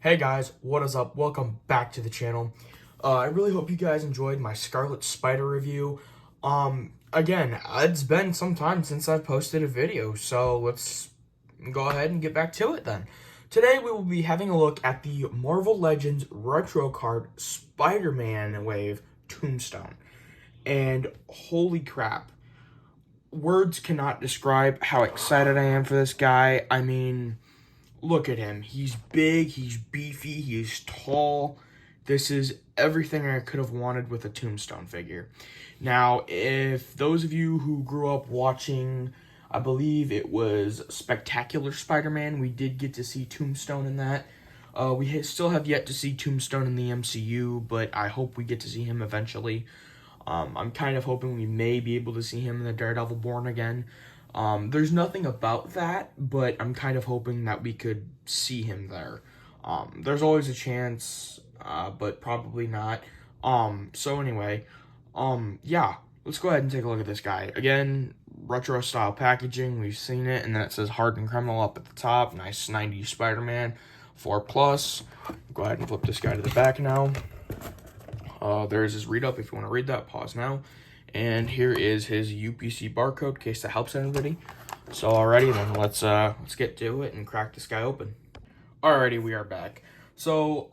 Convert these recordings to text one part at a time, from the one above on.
Hey guys, what is up? Welcome back to the channel. I really hope you guys enjoyed my Scarlet Spider review. Again, it's been some time since I've posted a video, so let's go ahead and get back to it then. Today we will be having a look at the Marvel Legends retro card Spider-Man Wave Tombstone. And holy crap, words cannot describe how excited I am for this guy. I mean, look at him. He's big, he's beefy, he's tall. This is everything I could have wanted with a Tombstone figure. Now, if those of you who grew up watching, I believe it was Spectacular Spider-Man, we did get to see Tombstone in that. Still have yet to see Tombstone in the MCU, but I hope we get to see him eventually. I'm kind of hoping we may be able to see him in the Daredevil Born Again. There's nothing about that, but I'm kind of hoping that we could see him there. There's always a chance, but probably not. So anyway, yeah, let's go ahead and take a look at this guy. Again, retro style packaging, we've seen it, and then it says Hardened Criminal up at the top. Nice 90s Spider-Man, 4+. Go ahead and flip this guy to the back now. There's his read up if you want to read that. Pause now. And here is his UPC barcode, in case that helps anybody. So alrighty then, let's get to it and crack this guy open. Alrighty, we are back. So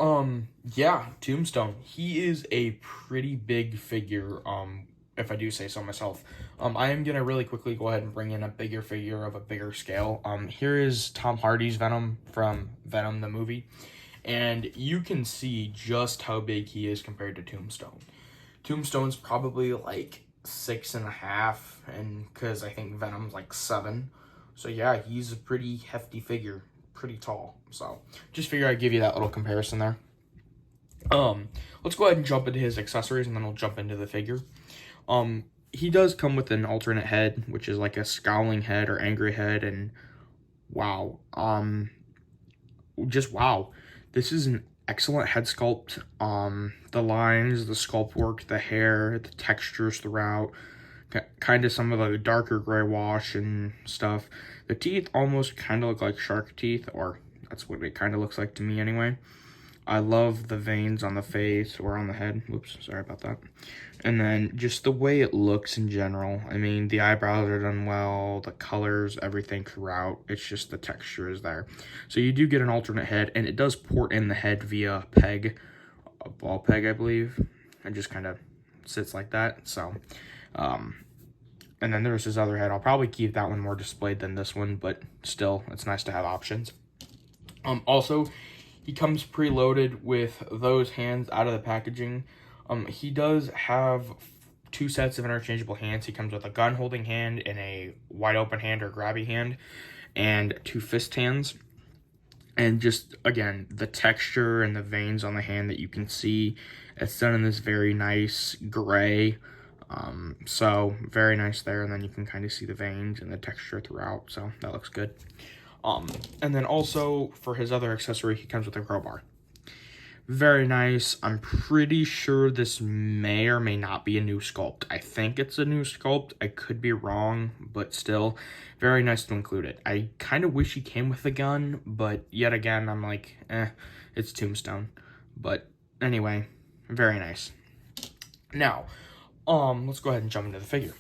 yeah, Tombstone. He is a pretty big figure. If I do say so myself. I am gonna really quickly go ahead and bring in a bigger figure of a bigger scale. Here is Tom Hardy's Venom from Venom the movie. And you can see just how big he is compared to Tombstone. Tombstone's probably like 6.5, and because I think Venom's like 7. So yeah, he's a pretty hefty figure, pretty tall. So just figure I'd give you that little comparison there. Let's go ahead and jump into his accessories, and then we'll jump into the figure. He does come with an alternate head, which is like a scowling head or angry head, and wow, just wow. This is an excellent head sculpt. The lines, the sculpt work, the hair, the textures throughout, kind of some of the darker gray wash and stuff. The teeth almost kind of look like shark teeth, or that's what it kind of looks like to me anyway. I love the veins on the face or on the head. Whoops, sorry about that. And then just the way it looks in general. I mean, the eyebrows are done well, the colors, everything throughout. It's just the texture is there. So you do get an alternate head, and it does port in the head via peg, a ball peg, I believe. It just kind of sits like that. So, and then there's his other head. I'll probably keep that one more displayed than this one, but still, it's nice to have options. Also, he comes preloaded with those hands out of the packaging. He does have 2 sets of interchangeable hands. He comes with a gun holding hand and a wide open hand or grabby hand, and 2 fist hands. And just, again, the texture and the veins on the hand that you can see, it's done in this very nice gray. So very nice there, and then you can kind of see the veins and the texture throughout, so that looks good. And then also for his other accessory, he comes with a crowbar. Very nice. I'm pretty sure this may or may not be a new sculpt. I think it's a new sculpt. I could be wrong, but still, very nice to include it. I kind of wish he came with a gun, but yet again, I'm like, it's Tombstone. But anyway, very nice. Now, let's go ahead and jump into the figure.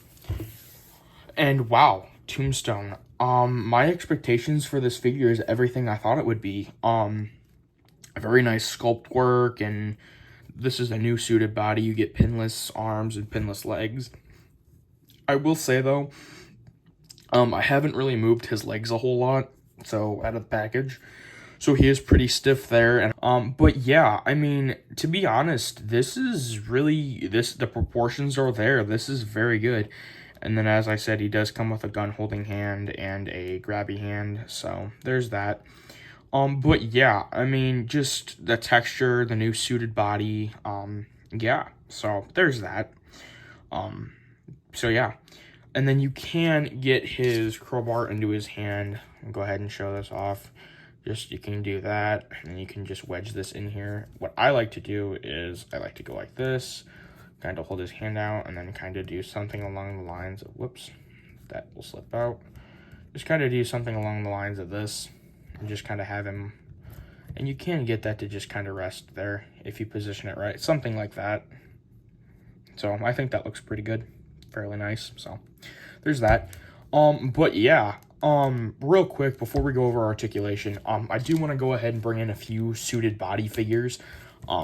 And wow, Tombstone. My expectations for this figure is everything I thought it would be. Very nice sculpt work, and this is a new suited body. You get pinless arms and pinless legs. I will say though, I haven't really moved his legs a whole lot, so out of the package. So he is pretty stiff there, and but yeah, I mean, to be honest, this is really the proportions are there. This is very good. And then, as I said, he does come with a gun holding hand and a grabby hand, so there's that. But yeah, I mean, just the texture, the new suited body, yeah, so there's that. So yeah, and then you can get his crowbar into his hand. I'll go ahead and show this off. Just, you can do that, and you can just wedge this in here. What I like to do is, I like to go like this, kind of hold his hand out, and then kind of do something along the lines of, whoops, that will slip out. Just kind of do something along the lines of this, and just kind of have him And you can get that to just kind of rest there if you position it right. Something like that. So I think that looks pretty good. Fairly nice. So there's that. But yeah, real quick before we go over articulation, I do want to go ahead and bring in a few suited body figures.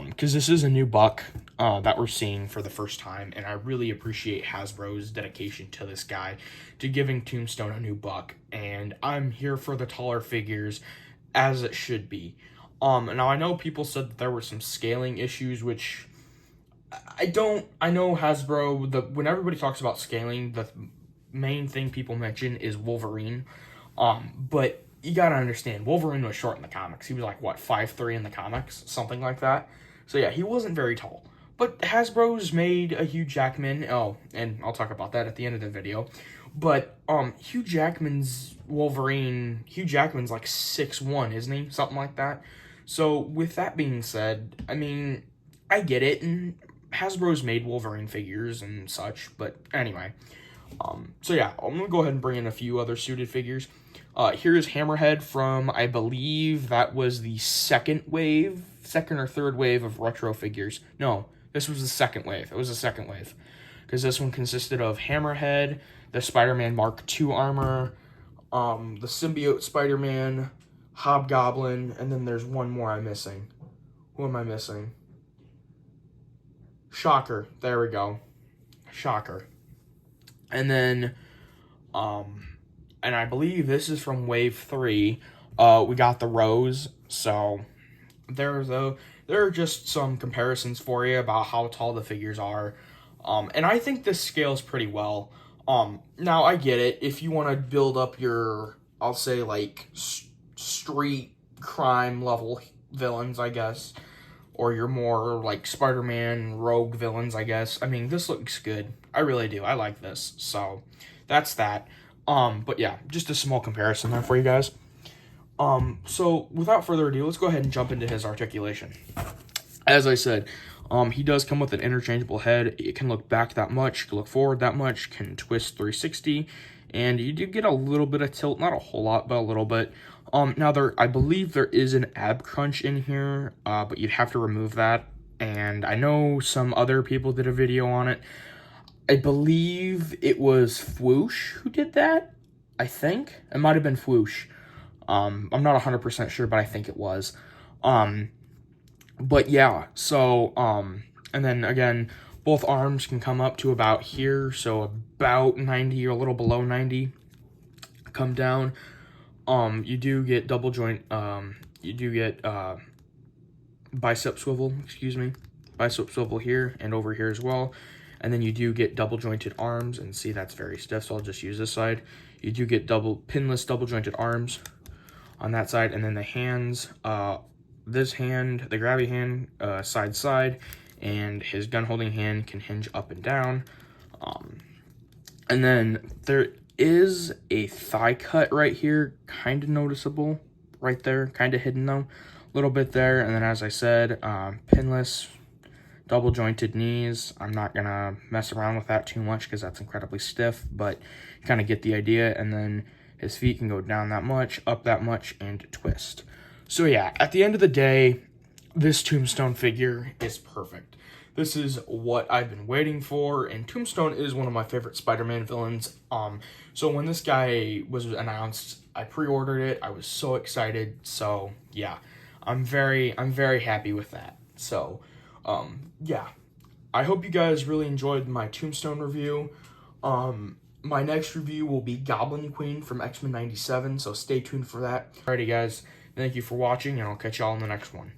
Because this is a new buck that we're seeing for the first time, and I really appreciate Hasbro's dedication to this guy, to giving Tombstone a new buck, and I'm here for the taller figures, as it should be. Now I know people said that there were some scaling issues, which I know Hasbro, when everybody talks about scaling, the main thing people mention is Wolverine, but you gotta understand, Wolverine was short in the comics. He was like, what, 5'3" in the comics? Something like that. So yeah, he wasn't very tall. But Hasbro's made a Hugh Jackman, oh, and I'll talk about that at the end of the video. But Hugh Jackman's Wolverine, Hugh Jackman's like 6'1", isn't he? Something like that. So with that being said, I mean, I get it, and Hasbro's made Wolverine figures and such, but anyway. So yeah, I'm gonna go ahead and bring in a few other suited figures. Here's Hammerhead from, I believe that was the second or third wave of retro figures. No, this was the second wave. It was the second wave. Because this one consisted of Hammerhead, the Spider-Man Mark II armor, the Symbiote Spider-Man, Hobgoblin, and then there's one more I'm missing. Who am I missing? Shocker. There we go. Shocker. And then, and I believe this is from Wave 3. We got the Rose, so there are just some comparisons for you about how tall the figures are. And I think this scales pretty well. Now I get it. If you want to build up your, I'll say like street crime level villains, I guess, or your more like Spider-Man rogue villains, I guess. I mean, this looks good. I really do. I like this. So that's that. But yeah, just a small comparison there for you guys. So without further ado, let's go ahead and jump into his articulation. As I said, he does come with an interchangeable head. It can look back that much, can look forward that much, can twist 360, and you do get a little bit of tilt, not a whole lot, but a little bit. Now I believe there is an ab crunch in here, but you'd have to remove that, and I know some other people did a video on it. I believe it was Fwoosh who did that, I think. It might have been Fwoosh. I'm not 100% sure, but I think it was. But yeah, so, and then again, both arms can come up to about here, so about 90 or a little below 90. Come down. You do get double joint, you do get, bicep swivel here and over here as well. And then you do get double jointed arms, and see, that's very stiff, so I'll just use this side. You do get pinless double jointed arms on that side, and then the hands, this hand, the grabby hand, side, and his gun holding hand can hinge up and down. And then there is a thigh cut right here, kind of noticeable right there, kind of hidden though, a little bit there. And then, as I said, pinless double jointed knees. I'm not gonna mess around with that too much because that's incredibly stiff, but you kind of get the idea. And then his feet can go down that much, up that much, and twist. So yeah, at the end of the day, this Tombstone figure is perfect. This is what I've been waiting for, and Tombstone is one of my favorite Spider-Man villains. So when this guy was announced, I pre-ordered it. I was so excited. So yeah, I'm very happy with that. So yeah, I hope you guys really enjoyed my Tombstone review. My next review will be Goblin Queen from X-Men '97, so stay tuned for that. Alrighty guys, thank you for watching, and I'll catch y'all in the next one.